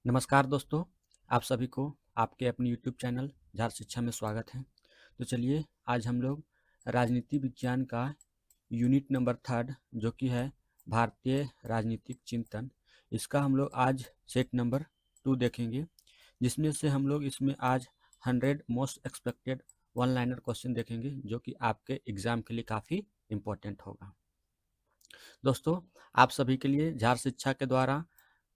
नमस्कार दोस्तों, आप सभी को आपके अपने यूट्यूब चैनल झार शिक्षा में स्वागत है। तो चलिए आज हम लोग राजनीति विज्ञान का यूनिट नंबर 3 जो कि है भारतीय राजनीतिक चिंतन, इसका हम लोग आज सेट नंबर 2 देखेंगे, जिसमें से हम लोग इसमें आज 100 most expected one liner question देखेंगे जो कि आपके एग्जाम के लिए काफ़ी इम्पोर्टेंट होगा। दोस्तों, आप सभी के लिए झार शिक्षा के द्वारा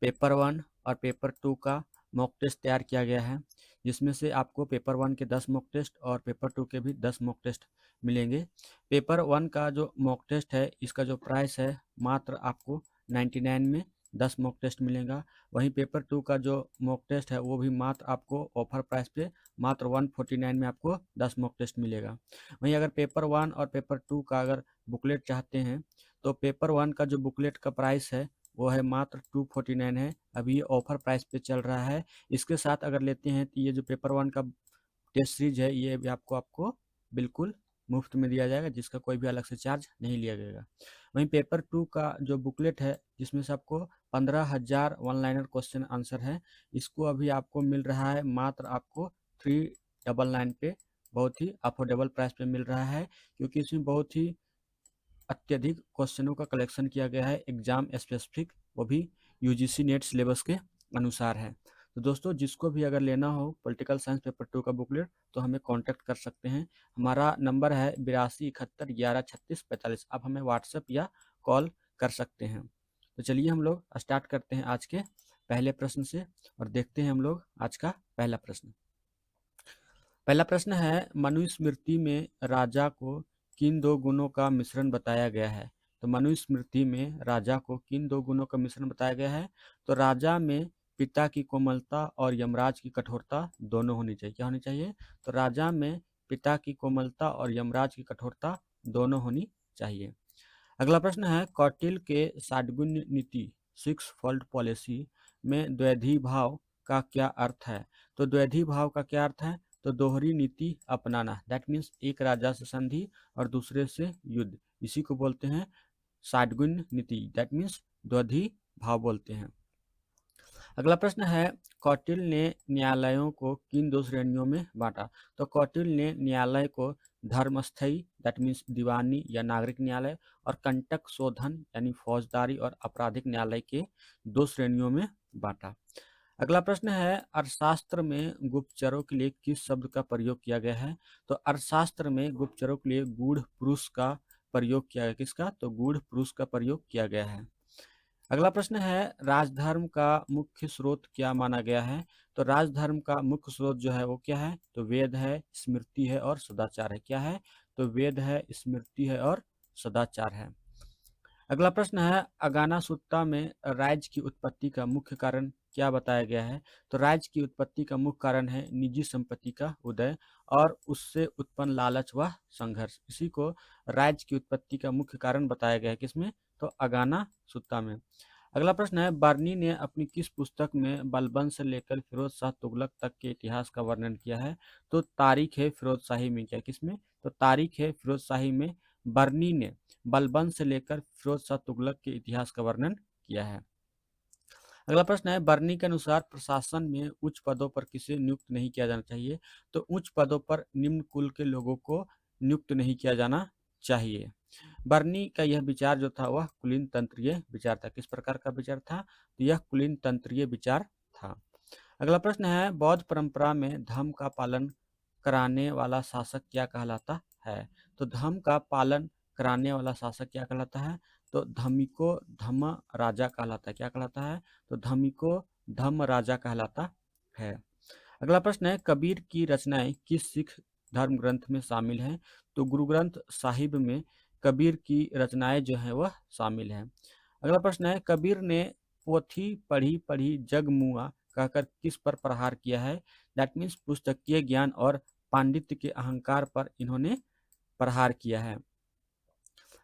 पेपर 1 और पेपर 2 का मॉक टेस्ट तैयार किया गया है, जिसमें से आपको पेपर 1 के 10 मॉक टेस्ट और पेपर 2 के भी 10 मॉक टेस्ट मिलेंगे। पेपर 1 का जो मॉक टेस्ट है, इसका जो प्राइस है मात्र आपको 99 में 10 मॉक टेस्ट मिलेगा। वहीं पेपर 2 का जो मॉक टेस्ट है वो भी मात्र आपको ऑफर प्राइस पे मात्र 149 में आपको 10 मॉक टेस्ट मिलेगा। वहीं अगर पेपर 1 और पेपर 2 का अगर बुकलेट चाहते हैं तो पेपर 1 का जो बुकलेट का प्राइस है वो है मात्र 249 है। अभी ये ऑफर प्राइस पे चल रहा है। इसके साथ अगर लेते हैं तो ये जो पेपर 1 का टेस्ट सीरीज है ये भी आपको बिल्कुल मुफ्त में दिया जाएगा, जिसका कोई भी अलग से चार्ज नहीं लिया जाएगा। वहीं पेपर 2 का जो बुकलेट है जिसमें से आपको 15,000 वन लाइनर क्वेश्चन आंसर है, इसको अभी आपको मिल रहा है मात्र आपको 399 पे, बहुत ही अफोर्डेबल प्राइस पे मिल रहा है, क्योंकि इसमें बहुत ही अत्यधिक क्वेश्चनों का कलेक्शन किया गया है एग्जाम स्पेसिफिक, वो भी यूजीसी नेट सिलेबस के अनुसार है। तो दोस्तों, जिसको भी अगर लेना हो पॉलिटिकल साइंस पेपर 2 का बुकलेट तो हमें कांटेक्ट कर सकते हैं। हमारा नंबर है 8271113645। आप हमें व्हाट्सएप या कॉल कर सकते हैं। तो चलिए हम लोग स्टार्ट करते हैं आज के पहले प्रश्न से और देखते हैं हम लोग आज का पहला प्रश्न। पहला प्रश्न है, मनुस्मृति में राजा को किन दो गुणों का मिश्रण बताया गया है? तो मनुस्मृति में राजा को किन दो गुणों का मिश्रण बताया गया है? तो राजा में पिता की कोमलता और यमराज की कठोरता दोनों होनी चाहिए। क्या होनी चाहिए? तो राजा में पिता की कोमलता और यमराज की कठोरता दोनों होनी चाहिए। अगला प्रश्न है, कौटिल्य के साडगुण्य नीति 6 फोल्ड पॉलिसी में द्वैधी भाव का क्या अर्थ है? तो द्वैधी भाव का क्या अर्थ है? तो दोहरी नीति अपनाना, दैट मीन्स एक राजा से संधि और दूसरे से युद्ध, इसी को बोलते हैं साडगुण्य नीति, दैट मीन्स द्वैधी भाव बोलते हैं। अगला प्रश्न है, कौटिल्य ने न्यायालयों को किन दो श्रेणियों में बांटा? तो कौटिल्य ने न्यायालय को धर्मस्थयी दैट मीन्स दीवानी या नागरिक न्यायालय और कंटक शोधन यानी फौजदारी और आपराधिक न्यायालय के दो श्रेणियों में बांटा। अगला प्रश्न है, अर्थशास्त्र में गुप्तचरों के लिए किस शब्द का प्रयोग किया गया है? तो अर्थशास्त्र में गुप्तचरों के लिए गूढ़ पुरुष का प्रयोग किया गया। किसका? तो गूढ़ पुरुष का प्रयोग किया गया है। अगला प्रश्न है, राजधर्म का मुख्य स्रोत क्या माना गया है? तो राजधर्म का मुख्य स्रोत जो है वो क्या है? तो वेद है, स्मृति है और सदाचार है। क्या है? तो वेद है, स्मृति है और सदाचार है। अगला प्रश्न है, अगाना सुत्ता में राज्य की उत्पत्ति का मुख्य कारण क्या बताया गया है? तो राज्य की उत्पत्ति का मुख्य कारण है निजी संपत्ति का उदय और उससे उत्पन्न लालच व संघर्ष, इसी को राज्य की उत्पत्ति का मुख्य कारण बताया गया है। किसमें? तो अगाना सुत्ता में। अगला प्रश्न है, बर्नी ने अपनी किस पुस्तक में बलबन से लेकर फिरोज शाह तुगलक तक के इतिहास का वर्णन किया है? तो तारीख है फिरोज शाही में। क्या? किसमें? तो तारीख है फिरोज शाही में बर्नी ने बलबन से लेकर फिरोज शाह तुगलक के इतिहास का वर्णन किया है। अगला प्रश्न है, बर्नी के अनुसार प्रशासन में उच्च पदों पर किसे नियुक्त नहीं किया जाना चाहिए? तो उच्च पदों पर निम्न कुल के लोगों को नियुक्त नहीं किया जाना चाहिए। बर्नी का यह विचार जो था वह कुलीन तंत्रीय विचार था। किस प्रकार का विचार था? तो यह कुलीन तंत्रीय विचार था। अगला प्रश्न है, बौद्ध परंपरा में धर्म का पालन कराने वाला शासक क्या कहलाता है? तो धर्म का पालन कराने वाला शासक क्या कहलाता है? तो धम्मिको धम्म राजा कहलाता है। क्या कहलाता है? तो धम्मिको धम्म राजा कहलाता है। अगला प्रश्न है, कबीर की रचनाएं किस सिख धर्म ग्रंथ में शामिल हैं? तो गुरु ग्रंथ साहिब में कबीर की रचनाएं जो है वह शामिल है। अगला प्रश्न है, कबीर ने पोथी पढ़ी पढ़ी जग मुआ कहकर किस पर प्रहार किया है? दैट मीन्स पुस्तकीय ज्ञान और पांडित्य के अहंकार पर इन्होंने प्रहार किया है।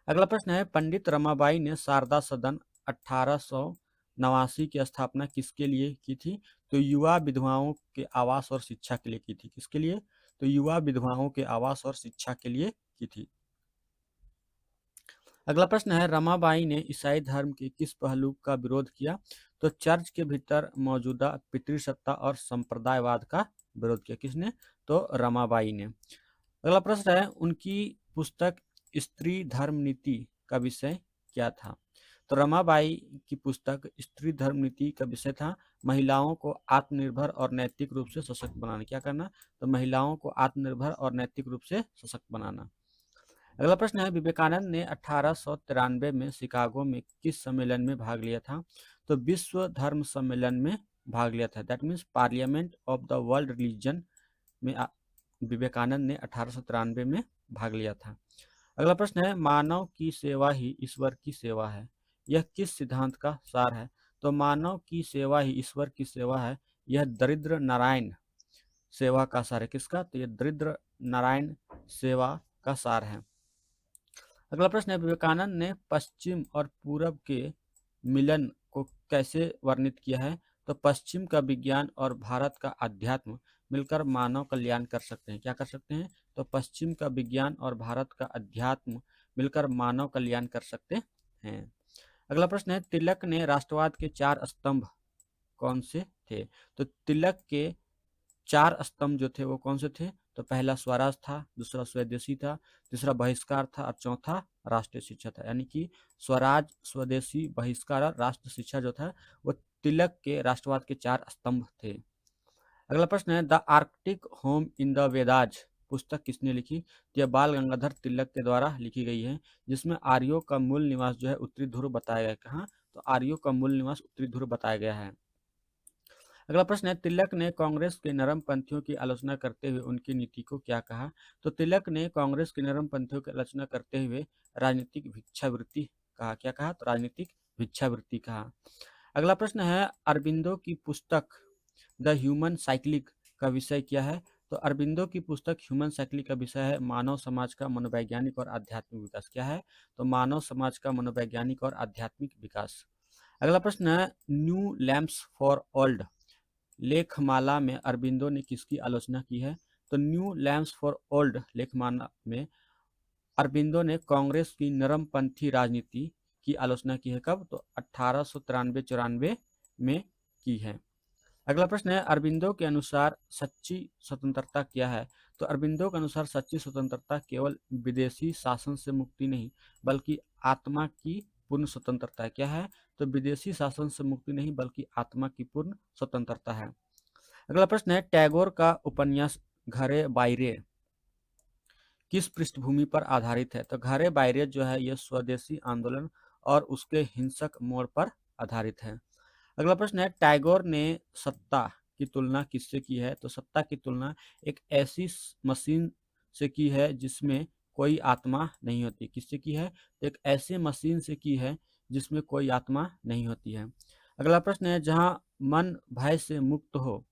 अगला प्रश्न है, पंडित रमाबाई ने शारदा सदन 1889 की स्थापना किसके लिए की थी? तो युवा विधवाओं के आवास और शिक्षा के लिए की थी। किसके लिए? तो युवा विधवाओं के आवास और शिक्षा के लिए की थी। अगला प्रश्न है, रमाबाई ने ईसाई धर्म के किस पहलू का विरोध किया? तो चर्च के भीतर मौजूदा पितृसत्ता और संप्रदायवाद का विरोध किया। किसने? तो रमाबाई ने। अगला प्रश्न है, उनकी पुस्तक स्त्री धर्म नीति का विषय क्या था? तो रमाबाई की पुस्तक स्त्री धर्म नीति का विषय था महिलाओं को आत्मनिर्भर और नैतिक रूप से सशक्त बनाना। क्या करना? तो महिलाओं को आत्मनिर्भर और नैतिक रूप से सशक्त बनाना। अगला प्रश्न है, विवेकानंद ने 1893 में शिकागो में किस सम्मेलन में भाग लिया था? तो विश्व धर्म सम्मेलन में भाग लिया था। That means parliament of the world religion में विवेकानंद ने 1893 में भाग लिया था। अगला प्रश्न है, मानव की सेवा ही ईश्वर की सेवा है, यह किस सिद्धांत का सार है? तो मानव की सेवा ही ईश्वर की सेवा है, यह दरिद्र नारायण सेवा का सार है। किसका? तो यह दरिद्र नारायण सेवा का सार है। अगला प्रश्न है, विवेकानंद ने पश्चिम और पूरब के मिलन को कैसे वर्णित किया है? तो पश्चिम का विज्ञान और भारत का अध्यात्म मिलकर मानव कल्याण कर सकते हैं। क्या कर सकते हैं? तो पश्चिम का विज्ञान और भारत का अध्यात्म मिलकर मानव कल्याण कर सकते हैं। अगला प्रश्न है, तिलक ने राष्ट्रवाद के 4 स्तंभ कौन से थे? तो तिलक के 4 स्तंभ जो थे वो कौन से थे? तो पहला स्वराज था, दूसरा स्वदेशी था, तीसरा बहिष्कार था और चौथा राष्ट्रीय शिक्षा था। यानी कि स्वराज, स्वदेशी, बहिष्कार और राष्ट्र शिक्षा जो था वो तिलक के राष्ट्रवाद के 4 स्तंभ थे। अगला प्रश्न है, the Arctic home in the Vedas पुस्तक किसने लिखी? यह बाल गंगाधर तिलक के द्वारा लिखी गई है, जिसमें आर्यों का मूल निवास जो है उत्तरी ध्रुव बताया गया है। कहाँ? तो आर्यों का मूल निवास उत्तरी ध्रुव बताया गया है। अगला प्रश्न है, तिलक ने कांग्रेस के नरमपंथियों की आलोचना करते हुए उनकी नीति को क्या कहा? तो तिलक ने कांग्रेस के नरमपंथियों की आलोचना करते हुए राजनीतिक भिक्षावृत्ति कहा। क्या कहा? तो राजनीतिक भिक्षावृत्ति कहा। अगला प्रश्न है, अरबिंदो की पुस्तक द ह्यूमन साइक्लिक का विषय क्या है? तो अरबिंदो की पुस्तक ह्यूमन साइक्लिक का विषय है मानव समाज का मनोवैज्ञानिक और आध्यात्मिक विकास। क्या है? तो मानव समाज का मनोवैज्ञानिक और आध्यात्मिक विकास। अगला प्रश्न है, न्यू लैम्प्स फॉर ओल्ड लेखमाला में अरबिंदो ने किसकी आलोचना की है? तो न्यू लैम्प्स फॉर ओल्ड लेखमाला में अरबिंदो ने कांग्रेस की नरमपंथी राजनीति की आलोचना की है। कब? तो 1893-94 में की है। अगला प्रश्न है, अरबिंदो के अनुसार सच्ची स्वतंत्रता क्या है? तो अरबिंदो के अनुसार सच्ची स्वतंत्रता केवल विदेशी शासन से मुक्ति नहीं बल्कि आत्मा की पूर्ण स्वतंत्रता है। क्या है? तो विदेशी शासन से मुक्ति नहीं बल्कि आत्मा की पूर्ण स्वतंत्रता है। अगला प्रश्न है, टैगोर का उपन्यास घरे बायरे किस पृष्ठभूमि पर आधारित है? तो घरे बायरे जो है यह स्वदेशी आंदोलन और उसके हिंसक मोड़ पर आधारित है। अगला प्रश्न है, टैगोर ने सत्ता की तुलना किससे की है? तो सत्ता की तुलना एक ऐसी मशीन से की है जिसमें कोई आत्मा नहीं होती। किससे की है? तो एक ऐसे मशीन से की है जिसमें कोई आत्मा नहीं होती है। अगला प्रश्न है, जहां मन भय से मुक्त हो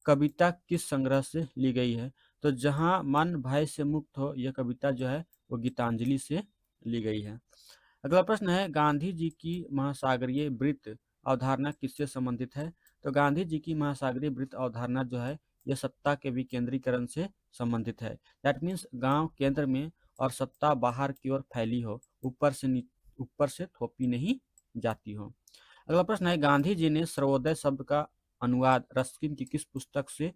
कविता किस संग्रह से ली गई है? तो जहां मन भय से मुक्त हो यह कविता जो है वो गीतांजलि से ली गई है। अगला प्रश्न है, गांधी जी की महासागरीय वृत्त अवधारणा किससे संबंधित है? तो गांधी जी की महासागरीय वृत्त अवधारणा जो है यह सत्ता के विकेंद्रीकरण से संबंधित है। दैट मीन्स गांव केंद्र में और सत्ता बाहर की ओर फैली हो, ऊपर से थोपी नहीं जाती हो। अगला प्रश्न है, गांधी जी ने सर्वोदय शब्द का अनुवाद रस्किन की किस पुस्तक से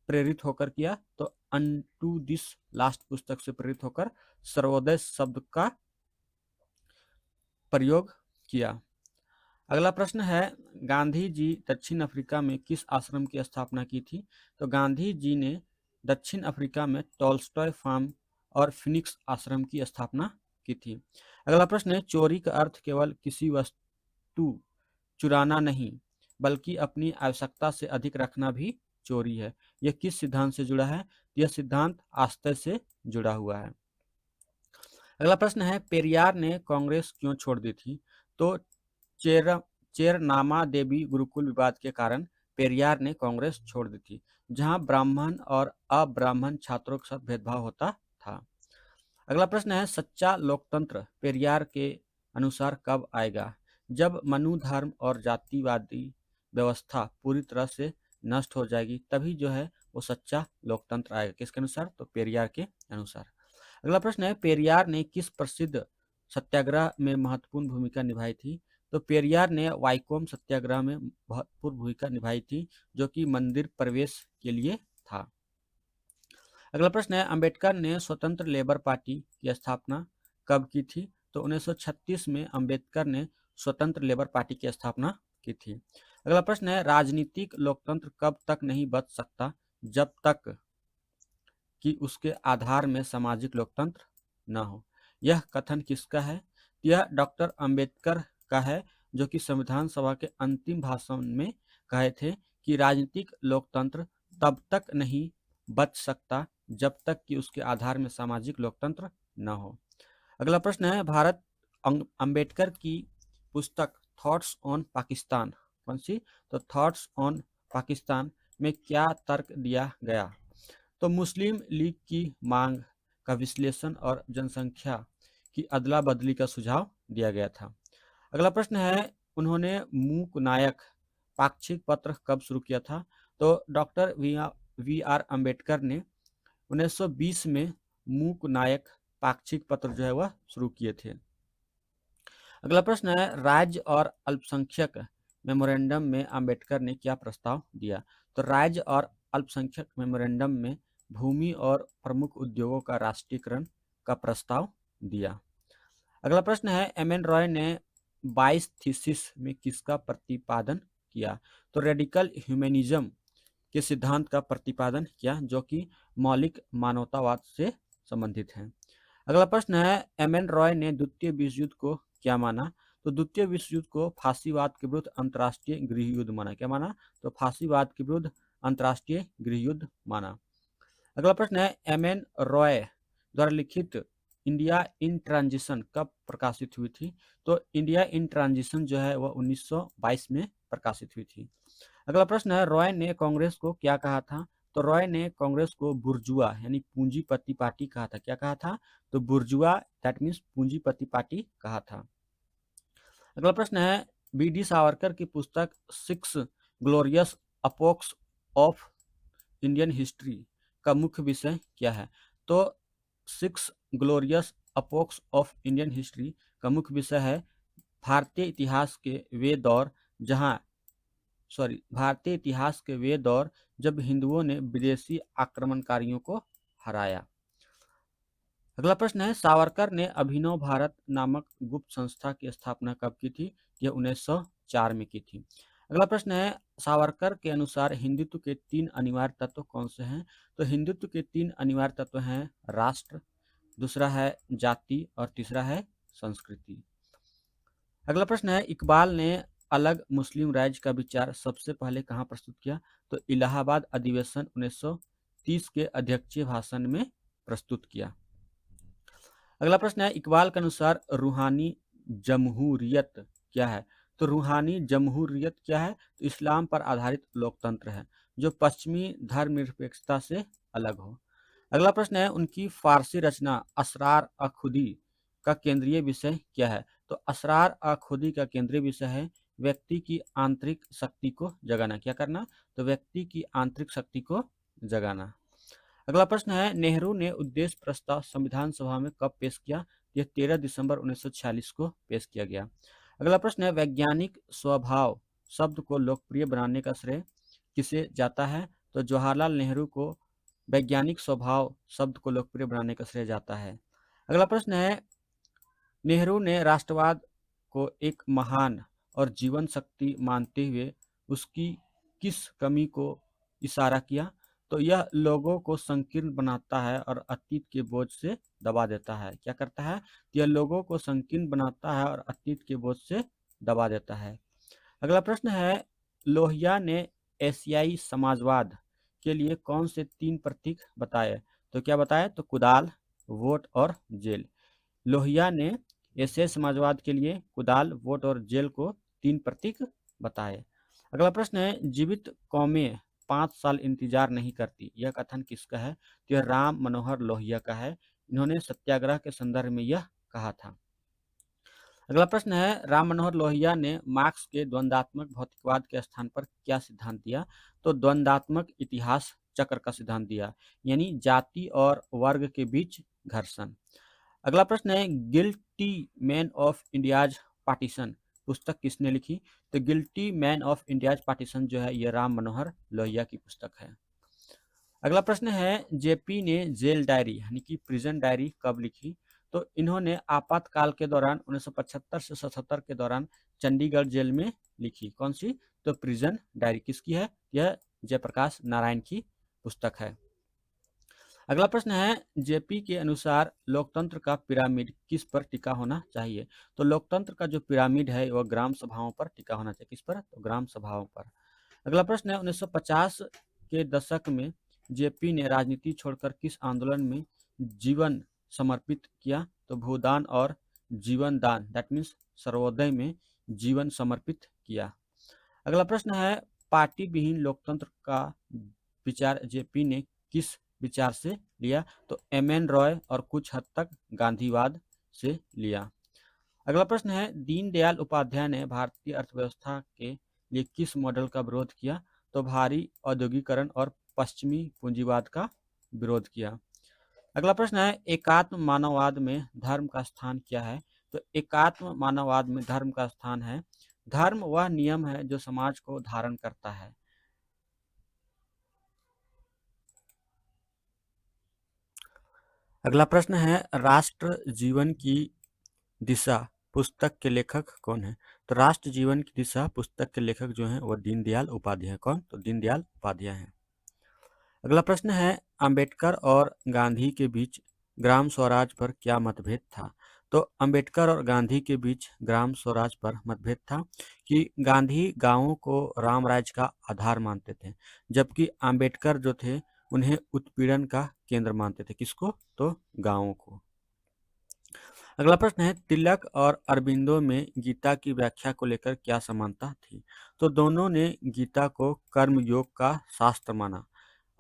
प्रेरित होकर किया? तो अनटू दिस लास्ट पुस्तक से प्रेरित होकर सर्वोदय शब्द का प्रयोग किया। अगला प्रश्न है, गांधी जी दक्षिण अफ्रीका में किस आश्रम की स्थापना की थी? तो गांधी जी ने दक्षिण अफ्रीका में टॉल्स्टॉय फार्म और फिनिक्स आश्रम की स्थापना की थी। अगला प्रश्न है, चोरी का अर्थ केवल किसी वस्तु चुराना नहीं बल्कि अपनी आवश्यकता से अधिक रखना भी चोरी है। यह किस सिद्धांत से जुड़ा है? यह सिद्धांत आस्ते से जुड़ा हुआ है। अगला प्रश्न है, पेरियार ने कांग्रेस क्यों छोड़ दी थी? तो चेरनामा देवी गुरुकुल विवाद के कारण पेरियार ने कांग्रेस छोड़ दी थी, जहां ब्राह्मण और अब्राह्मण छात्रों के साथ भेदभाव होता था। अगला प्रश्न है, सच्चा लोकतंत्र पेरियार के अनुसार कब आएगा? जब मनु धर्म और जातिवादी व्यवस्था पूरी तरह से नष्ट हो जाएगी तभी जो है वो सच्चा लोकतंत्र आएगा। किसके अनुसार? तो पेरियार के अनुसार। अगला प्रश्न है, पेरियार ने किस प्रसिद्ध सत्याग्रह में महत्वपूर्ण भूमिका निभाई थी? तो पेरियार ने वाइकोम सत्याग्रह में महत्वपूर्ण भूमिका निभाई थी, जो कि मंदिर प्रवेश के लिए था। अगला प्रश्न है, अंबेडकर ने स्वतंत्र लेबर पार्टी की स्थापना कब की थी? तो 1936 में अंबेडकर ने स्वतंत्र लेबर पार्टी की स्थापना की थी। अगला प्रश्न है, राजनीतिक लोकतंत्र कब तक नहीं बच सकता जब तक कि उसके आधार में सामाजिक लोकतंत्र न हो? यह कथन किसका है? यह डॉक्टर अंबेडकर का है, जो कि संविधान सभा के अंतिम भाषण में कहे थे कि राजनीतिक लोकतंत्र तब तक नहीं बच सकता जब तक कि उसके आधार में सामाजिक लोकतंत्र न हो। अगला प्रश्न है, भारत अंबेडकर की पुस्तक थॉट्स ऑन पाकिस्तान कौन सी? तो थॉट्स ऑन पाकिस्तान में क्या तर्क दिया गया? तो मुस्लिम लीग की मांग का विश्लेषण और जनसंख्या की अदला बदली का सुझाव दिया गया था। अगला प्रश्न है, उन्होंने मूक नायक पाक्षिक पत्र कब शुरू किया था? तो डॉक्टर वी आर अम्बेडकर ने 1920 में मूक नायक पाक्षिक पत्र जो है वह शुरू किए थे। अगला प्रश्न है, राज्य और अल्पसंख्यक मेमोरेंडम में अम्बेडकर ने क्या प्रस्ताव दिया? तो राज्य और अल्पसंख्यक मेमोरेंडम में भूमि और प्रमुख उद्योगों का राष्ट्रीयकरण का प्रस्ताव दिया। अगला प्रश्न है, एम.एन. रॉय ने 22 थीसिस में किसका प्रतिपादन किया? तो रेडिकल ह्यूमनिज्म के सिद्धांत का प्रतिपादन किया, जो कि मौलिक मानवतावाद से संबंधित है। अगला प्रश्न है, एम.एन. रॉय ने द्वितीय विश्व युद्ध को क्या माना? तो द्वितीय विश्व युद्ध को फांसीवाद के विरुद्ध अंतर्राष्ट्रीय गृह युद्ध माना। क्या माना? तो फांसीवाद के विरुद्ध अंतर्राष्ट्रीय गृह युद्ध माना। अगला प्रश्न है, एम.एन. रॉय द्वारा लिखित इंडिया इन ट्रांजिशन कब प्रकाशित हुई थी? तो इंडिया इन ट्रांजिशन जो है वह 1922 में प्रकाशित हुई थी। अगला प्रश्न है, रॉय ने कांग्रेस को क्या कहा था? तो रॉय ने कांग्रेस को बुर्जुआ यानी पूंजीपति पार्टी कहा था। क्या कहा था? तो बुर्जुआ दैट मीन्स पूंजीपति पार्टी कहा था। अगला प्रश्न है, बी.डी. सावरकर की पुस्तक 6 ग्लोरियस एपोक्स ऑफ इंडियन हिस्ट्री का मुख्य विषय क्या है? तो 6 ग्लोरियस एपोक्स ऑफ इंडियन हिस्ट्री का मुख्य विषय है भारतीय इतिहास के वे दौर जब हिंदुओं ने विदेशी आक्रमणकारियों को हराया। अगला प्रश्न है, सावरकर ने अभिनव भारत नामक गुप्त संस्था की स्थापना कब की थी? यह 1904 में की थी। अगला प्रश्न है, सावरकर के अनुसार हिंदुत्व के 3 अनिवार्य तत्व कौन से हैं? तो हिंदुत्व के 3 अनिवार्य तत्व हैं राष्ट्र, दूसरा है जाति और तीसरा है संस्कृति। अगला प्रश्न है, इकबाल ने अलग मुस्लिम राज्य का विचार सबसे पहले कहाँ प्रस्तुत किया? तो इलाहाबाद अधिवेशन 1930 के अध्यक्षीय भाषण में प्रस्तुत किया। अगला प्रश्न है, इकबाल के अनुसार रूहानी जमहूरियत क्या है? तो रूहानी जमहूरियत क्या है? तो इस्लाम पर आधारित लोकतंत्र है, जो पश्चिमी धर्मनिरपेक्षता से अलग हो। अगला प्रश्न है, उनकी फारसी रचना असरार अखुदी का केंद्रीय विषय क्या है? तो असरार अखुदी का केंद्रीय विषय है व्यक्ति की आंतरिक शक्ति को जगाना। क्या करना? तो व्यक्ति की आंतरिक शक्ति को जगाना। अगला प्रश्न है, नेहरू ने उद्देश्य प्रस्ताव संविधान सभा में कब पेश किया? यह 13 दिसंबर 1946 को पेश किया गया। अगला प्रश्न है, वैज्ञानिक स्वभाव शब्द को लोकप्रिय बनाने का श्रेय किसे जाता है? तो जवाहरलाल नेहरू को वैज्ञानिक स्वभाव शब्द को लोकप्रिय बनाने का श्रेय जाता है। अगला प्रश्न है, नेहरू ने राष्ट्रवाद को एक महान और जीवन शक्ति मानते हुए उसकी किस कमी को इशारा किया? तो यह लोगों को संकीर्ण बनाता है और अतीत के बोझ से दबा देता है। क्या करता है? यह लोगों को संकीर्ण बनाता है और अतीत के बोझ से दबा देता है। अगला प्रश्न है, लोहिया ने एशियाई समाजवाद के लिए कौन से 3 प्रतीक बताए? तो क्या बताए? तो कुदाल, वोट और जेल। लोहिया ने एशियाई समाजवाद के लिए कुदाल, वोट और जेल को 3 प्रतीक बताए। अगला प्रश्न है, जीवित कौमें 5 साल इंतजार नहीं करती, यह कथन किसका है? तो यह राम मनोहर लोहिया का है। इन्होंने सत्याग्रह के संदर्भ में यह कहा था। अगला प्रश्न है, राम मनोहर लोहिया ने मार्क्स के द्वंद्वात्मक भौतिकवाद के स्थान पर क्या सिद्धांत दिया? तो द्वंद्वात्मक इतिहास चक्र का सिद्धांत दिया, यानी जाति और वर्ग के बीच घर्षण। अगला प्रश्न है guilty man of India's partition पुस्तक किसने लिखी? तो guilty man of India's partition जो है ये राम मनोहर लोहिया की पुस्तक है। अगला प्रश्न है जेपी ने जेल डायरी यानी कि प्रिजन डायरी कब लिखी? तो इन्होंने आपातकाल के दौरान 1975 से 77 के दौरान चंडीगढ़ जेल में लिखी। कौन सी? तो प्रिजन डायरी किसकी है? यह जयप्रकाश नारायण की पुस्तक है। अगला प्रश्न है जेपी के अनुसार लोकतंत्र का पिरामिड किस पर टिका होना चाहिए? तो लोकतंत्र का जो पिरामिड है वह ग्राम सभाओं पर टिका होना चाहिए। किस पर? तो ग्राम सभाओं पर। अगला प्रश्न है 1950 के दशक में जेपी ने राजनीति छोड़कर किस आंदोलन में जीवन समर्पित किया? तो भूदान और जीवन दान दैट मीन्स सर्वोदय में जीवन समर्पित किया। अगला प्रश्न है पार्टी विहीन लोकतंत्र का विचार जेपी ने किस विचार से लिया? तो एम.एन. रॉय और कुछ हद तक गांधीवाद से लिया। अगला प्रश्न है दीनदयाल उपाध्याय ने भारतीय अर्थव्यवस्था के लिए किस मॉडल का विरोध किया? तो भारी औद्योगिकरण और पश्चिमी पूंजीवाद का विरोध किया। अगला प्रश्न है एकात्म मानववाद में धर्म का स्थान क्या है? तो एकात्म मानववाद में धर्म का स्थान है धर्म वह नियम है जो समाज को धारण करता है। अगला प्रश्न है राष्ट्र जीवन की दिशा पुस्तक के लेखक कौन है? तो राष्ट्र जीवन की दिशा पुस्तक के लेखक जो हैं वो दीनदयाल उपाध्याय। कौन? तो दीनदयाल उपाध्याय हैं। अगला प्रश्न है अंबेडकर और गांधी के बीच ग्राम स्वराज पर क्या मतभेद था? तो अंबेडकर और गांधी के बीच ग्राम स्वराज पर मतभेद था कि गांधी गांवों को राम राज्य का आधार मानते थे, जबकि अंबेडकर जो थे उन्हें उत्पीड़न का केंद्र मानते थे। किसको? तो गांवों को। अगला प्रश्न है तिलक और अरबिंदो में गीता की व्याख्या को लेकर क्या समानता थी? तो दोनों ने गीता को कर्म योग का शास्त्र माना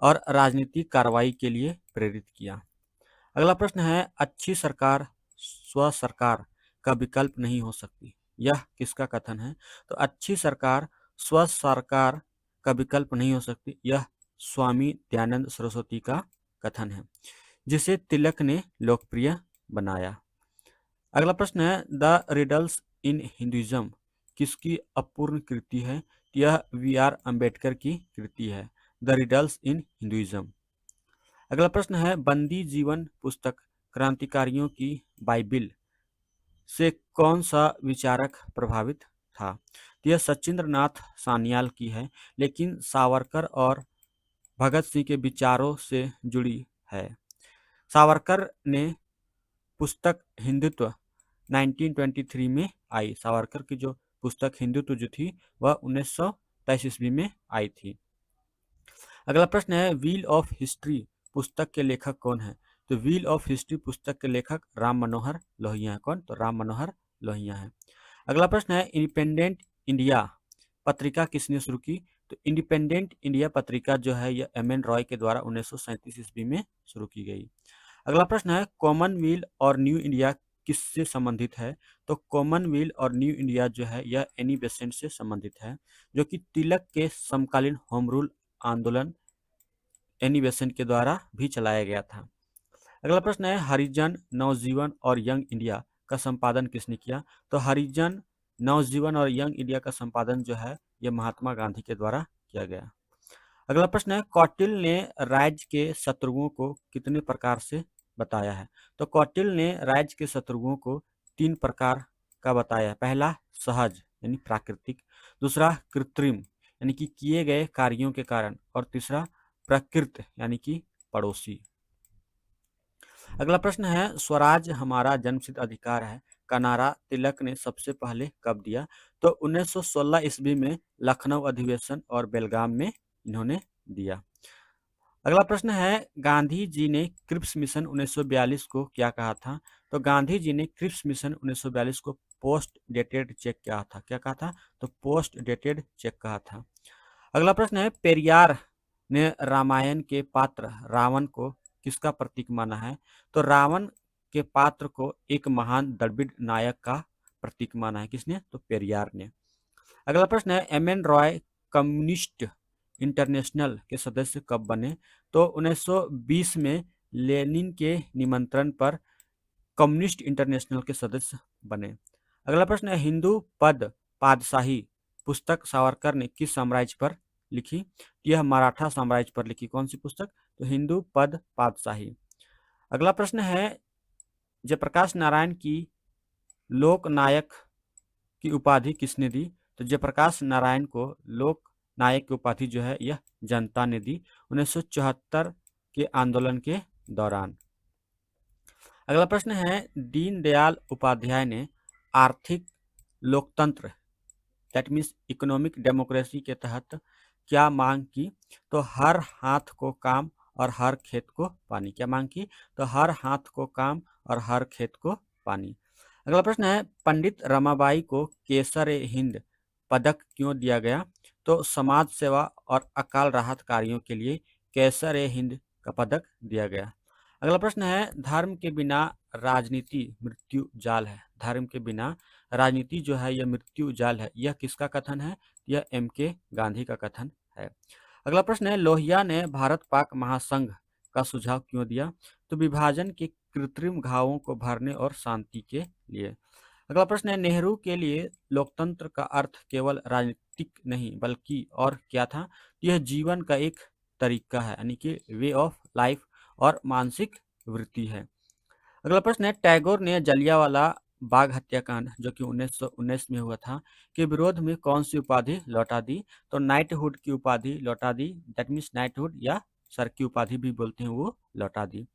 और राजनीतिक कार्रवाई के लिए प्रेरित किया। अगला प्रश्न है अच्छी सरकार स्व सरकार का विकल्प नहीं हो सकती, यह किसका कथन है? तो अच्छी सरकार स्व सरकार का विकल्प नहीं हो सकती, यह स्वामी दयानंद सरस्वती का कथन है, जिसे तिलक ने लोकप्रिय बनाया। अगला प्रश्न है द रिडल्स इन हिंदुइज्म किसकी अपूर्ण कृति है? यह वी.आर. अंबेडकर की कृति है। The riddles in Hinduism. अगला प्रश्न है बंदी जीवन पुस्तक क्रांतिकारियों की बाइबिल से कौन सा विचारक प्रभावित था? यह सचिंद्र नाथ सान्याल की है, लेकिन सावरकर और भगत सिंह के विचारों से जुड़ी है। सावरकर ने पुस्तक हिंदुत्व 1923 में आई। सावरकर की जो पुस्तक हिंदुत्व जो थी वह 1923 ईस्वी में आई थी। अगला प्रश्न है व्हील ऑफ हिस्ट्री पुस्तक के लेखक कौन है? तो व्हील ऑफ हिस्ट्री पुस्तक के लेखक राम मनोहर लोहिया है। कौन? तो राम मनोहर लोहिया है। अगला प्रश्न है इंडिपेंडेंट इंडिया पत्रिका किसने शुरू की? तो इंडिपेंडेंट इंडिया पत्रिका जो है यह एम.एन. रॉय के द्वारा 1937 ईस्वी में शुरू की गई। अगला प्रश्न है कॉमनवेल्थ और न्यू इंडिया किससे संबंधित है? तो कॉमनवेल्थ और न्यू इंडिया जो है यह एनी बेसेंट से संबंधित है, जो कि तिलक के समकालीन होम रूल आंदोलन एनी बेसेंट के द्वारा भी चलाया गया था। अगला प्रश्न है हरिजन नवजीवन और यंग इंडिया का संपादन किसने किया? तो हरिजन नवजीवन और यंग इंडिया का संपादन जो है यह महात्मा गांधी के द्वारा किया गया। अगला प्रश्न है कौटिल्य ने राज्य के शत्रुओं को कितने प्रकार से बताया है? तो कौटिल्य ने राज्य के शत्रुओं को 3 प्रकार का बताया। पहला सहज यानी प्राकृतिक, दूसरा कृत्रिम यानी कि किए गए कार्यों के कारण, और तीसरा प्रकृत यानी कि पड़ोसी। अगला प्रश्न है स्वराज हमारा जन्मसिद्ध अधिकार है का नारा तिलक ने सबसे पहले कब दिया? तो 1916 ईस्वी में लखनऊ अधिवेशन और बेलगाम में इन्होंने दिया। अगला प्रश्न है गांधी जी ने क्रिप्स मिशन 1942 को क्या कहा था? तो गांधी जी ने क्रिप्स मिशन 1942 को पोस्ट डेटेड चेक कहा था। क्या कहा था? तो पोस्ट डेटेड चेक कहा था। अगला प्रश्न है पेरियार ने रामायण के पात्र रावण को किसका प्रतीक माना है? तो रावण के पात्र को एक महान द्रविड़ नायक का प्रतीक माना है। किसने? तो पेरियार ने। अगला प्रश्न है एम.एन. रॉय कम्युनिस्ट इंटरनेशनल के सदस्य कब बने? तो 1920 में लेनिन के निमंत्रण पर कम्युनिस्ट इंटरनेशनल के सदस्य बने। अगला प्रश्न है, हिंदू पद पादशाही पुस्तक सावरकर ने किस साम्राज्य पर लिखी? यह मराठा साम्राज्य पर लिखी। कौन सी पुस्तक? तो हिंदू पद पादशाही। अगला प्रश्न है, जयप्रकाश नारायण की लोकनायक की उपाधि किसने दी? तो जयप्रकाश नारायण को लोक नायक की उपाधि जो है यह जनता ने दी 1974 के आंदोलन के दौरान। अगला प्रश्न है, दीनदयाल उपाध्याय ने आर्थिक लोकतंत्र दैट मीन्स इकोनॉमिक डेमोक्रेसी के तहत क्या मांग की? तो हर हाथ को काम और हर खेत को पानी। क्या मांग की? तो हर हाथ को काम और हर खेत को पानी। अगला प्रश्न है, पंडित रमाबाई को केसर-ए-हिंद पदक क्यों दिया गया? तो समाज सेवा और अकाल राहत कार्यों के लिए केसर-ए-हिंद का पदक दिया गया। अगला प्रश्न है, धर्म के बिना राजनीति मृत्यु जाल है। धर्म के बिना राजनीति जो है यह मृत्यु जाल है। यह किसका कथन है? यह एम.के. गांधी का कथन है। अगला प्रश्न है, लोहिया ने भारत पाक महासंघ का सुझाव क्यों दिया? तो विभाजन के कृत्रिम घावों को भरने और शांति के लिए। अगला प्रश्न है, नेहरू के लिए लोकतंत्र का अर्थ केवल राजनीतिक नहीं बल्कि और क्या था? यह जीवन का एक तरीका है, यानी कि वे ऑफ लाइफ और मानसिक वृत्ति है। अगला प्रश्न है, टैगोर ने जलियांवाला बाग हत्याकांड जो कि 1919 में हुआ था के विरोध में कौन सी उपाधि लौटा दी? तो नाइटहुड की उपाधि लौटा दी। दैट मीन्स नाइटहुड या सर की उपाधि भी बोलते हैं, वो लौटा दी।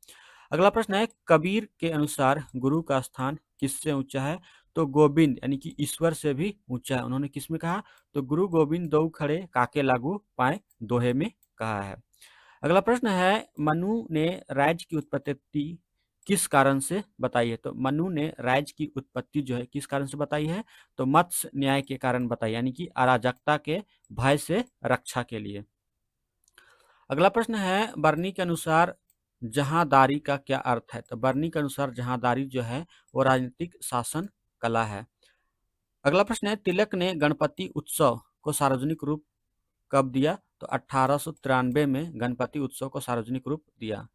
अगला प्रश्न है, कबीर के अनुसार गुरु का स्थान किससे ऊंचा है? तो गोविंद यानी कि ईश्वर से भी ऊंचा है। उन्होंने किस में कहा? तो गुरु गोविंद दो खड़े काके लागू पाए दोहे में कहा है। अगला प्रश्न है, मनु ने राज्य की उत्पत्ति किस कारण से बताई है? तो मनु ने राज्य की उत्पत्ति जो है किस कारण से बताई है? तो मत्स्य न्याय के कारण बताई, यानी कि अराजकता के भय से रक्षा के लिए। अगला प्रश्न है, बर्नी के अनुसार जहांदारी का क्या अर्थ है? तो बर्नी के अनुसार जहांदारी जो है वो राजनीतिक शासन कला है। अगला प्रश्न है, तिलक ने गणपति उत्सव को सार्वजनिक रूप कब दिया? तो 1893 में गणपति उत्सव को सार्वजनिक रूप दिया।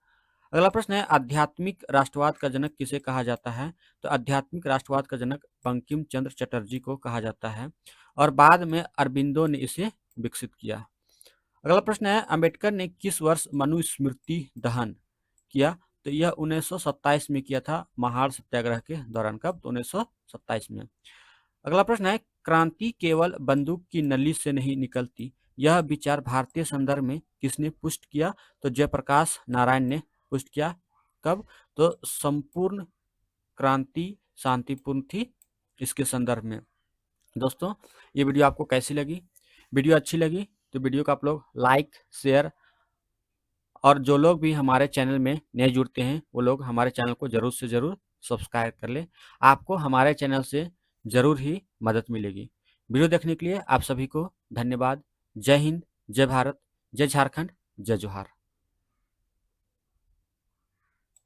अगला प्रश्न है, आध्यात्मिक राष्ट्रवाद का जनक किसे कहा जाता है? तो आध्यात्मिक राष्ट्रवाद का जनक बंकिम चंद्र चटर्जी को कहा जाता है और बाद में अरबिंदो ने इसे विकसित किया। अगला प्रश्न है, अंबेडकर ने किस वर्ष मनुस्मृति दहन किया? तो यह 1927 में किया था, महाड़ सत्याग्रह के दौरान। कब? तो 1927 में। अगला प्रश्न है, क्रांति केवल बंदूक की नली से नहीं निकलती, यह विचार भारतीय संदर्भ में किसने पुष्ट किया? तो जयप्रकाश नारायण ने पुष्ट किया। कब? तो संपूर्ण क्रांति शांतिपूर्ण थी, इसके संदर्भ में। दोस्तों, ये वीडियो आपको कैसी लगी? वीडियो अच्छी लगी तो वीडियो को आप लोग लाइक शेयर, और जो लोग भी हमारे चैनल में नए जुड़ते हैं वो लोग हमारे चैनल को ज़रूर से ज़रूर सब्सक्राइब कर लें। आपको हमारे चैनल से ज़रूर ही मदद मिलेगी। वीडियो देखने के लिए आप सभी को धन्यवाद। जय हिंद, जय भारत, जय झारखंड, जय जोहार।